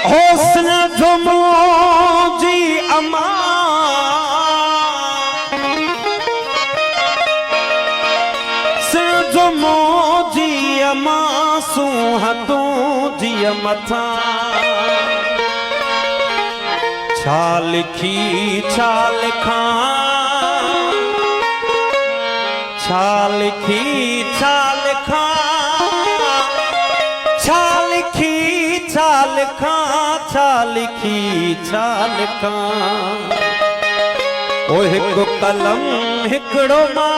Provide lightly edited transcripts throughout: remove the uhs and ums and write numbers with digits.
हुस्न जो मुझी अमा जो मुझी अमा सुहतों जी मथा छाल खी छाल खां छाल खी छाल खां छाल खी छाल खां छाल खी छाल खां ओ हिकु कलम हिकड़ो मां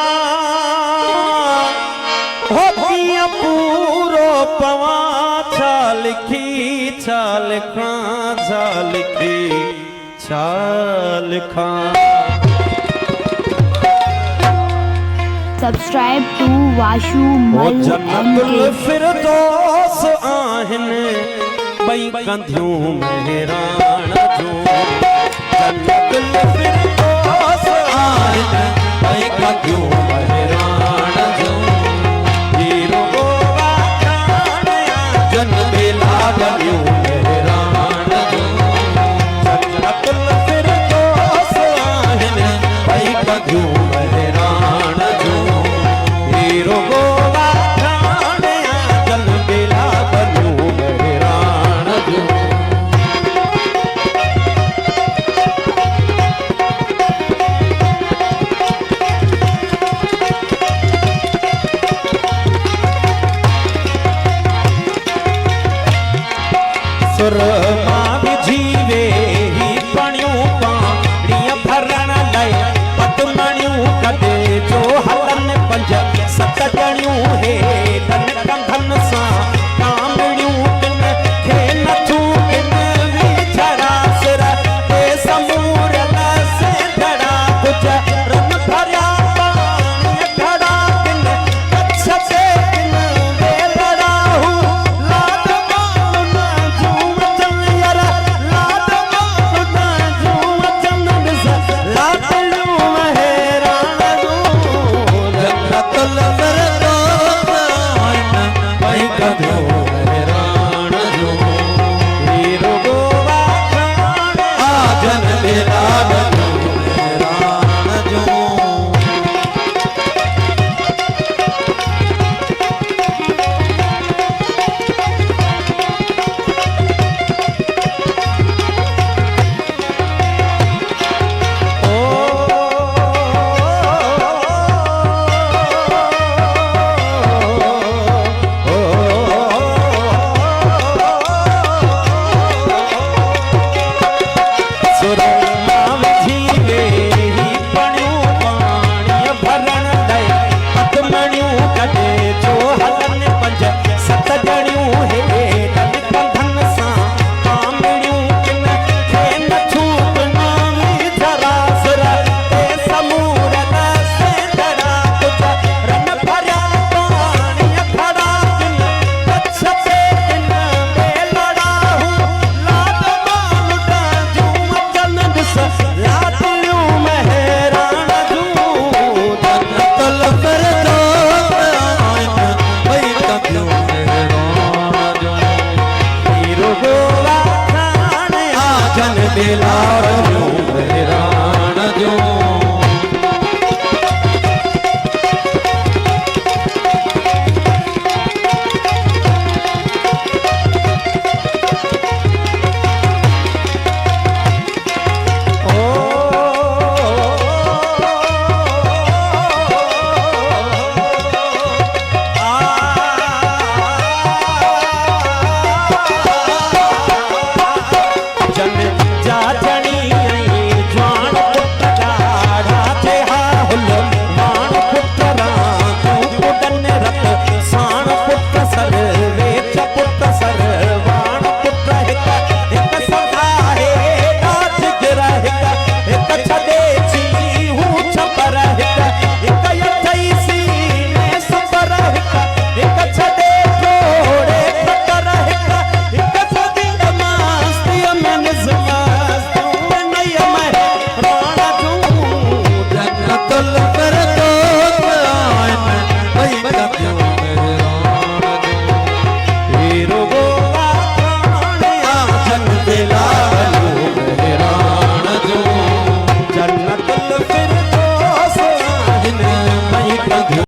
हो पिया पूरो पवा छाल खी छाल खां छाल खी छाल खां। Subscribe to Vashu Mal जन्नतुल फिरदौस आहिन बई कंधियूं मेहरान जो जन्नतुल फिरदौस आहिन बई कंधियूं मेहरान जो हीरो गोवा खानिया जन बेला गलियूं मेहरान जो जन्नतुल फिरदौस आहिन बई कंधियूं मेहरान जो हीरो गोवा खानिया जन बेला गलियूं मेहरान जो। सुरमा विझीवे ही पणियूं पाणीअ भरण लाइ पतमणियूं कदे जो हलन पंज सत ॼणियूं हे धन कंधन सां कामड़ियूं किन खे नथूं किन विछड़ा सिर ते समूरल सिंधड़ा गुजरन भरिया पाणीअ घड़ा किन कच्छ ते किन वेलड़ा हू लाड माण्हुनि जूं वचन यार लाड माण्हुनि जूं वचन ॾिस लाडलियूं मेहरान जूं जन्नतुल फिरदौस आहिन बई कंधियूं मेहरान जूं हीरो गोवा खानिया जन बेला गलियूं मेहरान जूं। सुरमा विझीवे ही पणियूं पाणीअ भरण लाइ पतमणियूं कढे जो हलन पंज सत ॼणियूं हे धन कंधन सां कामड़ियूं किन खे नथूं किन विझड़ा सिर ते समूरल सिंधड़ा गुजरन भरिया पाणीअ घड़ा किन कच्छ ते किन वेलड़ा हू लाड माण्हुनि जूं वचन ॾिस लाडलियूं मेहरान जूं जन्नतुल फिरदौस आहिन बई कंधियूं मेहरान जूं हीरो गोवा खानिया जन बेला गलियूं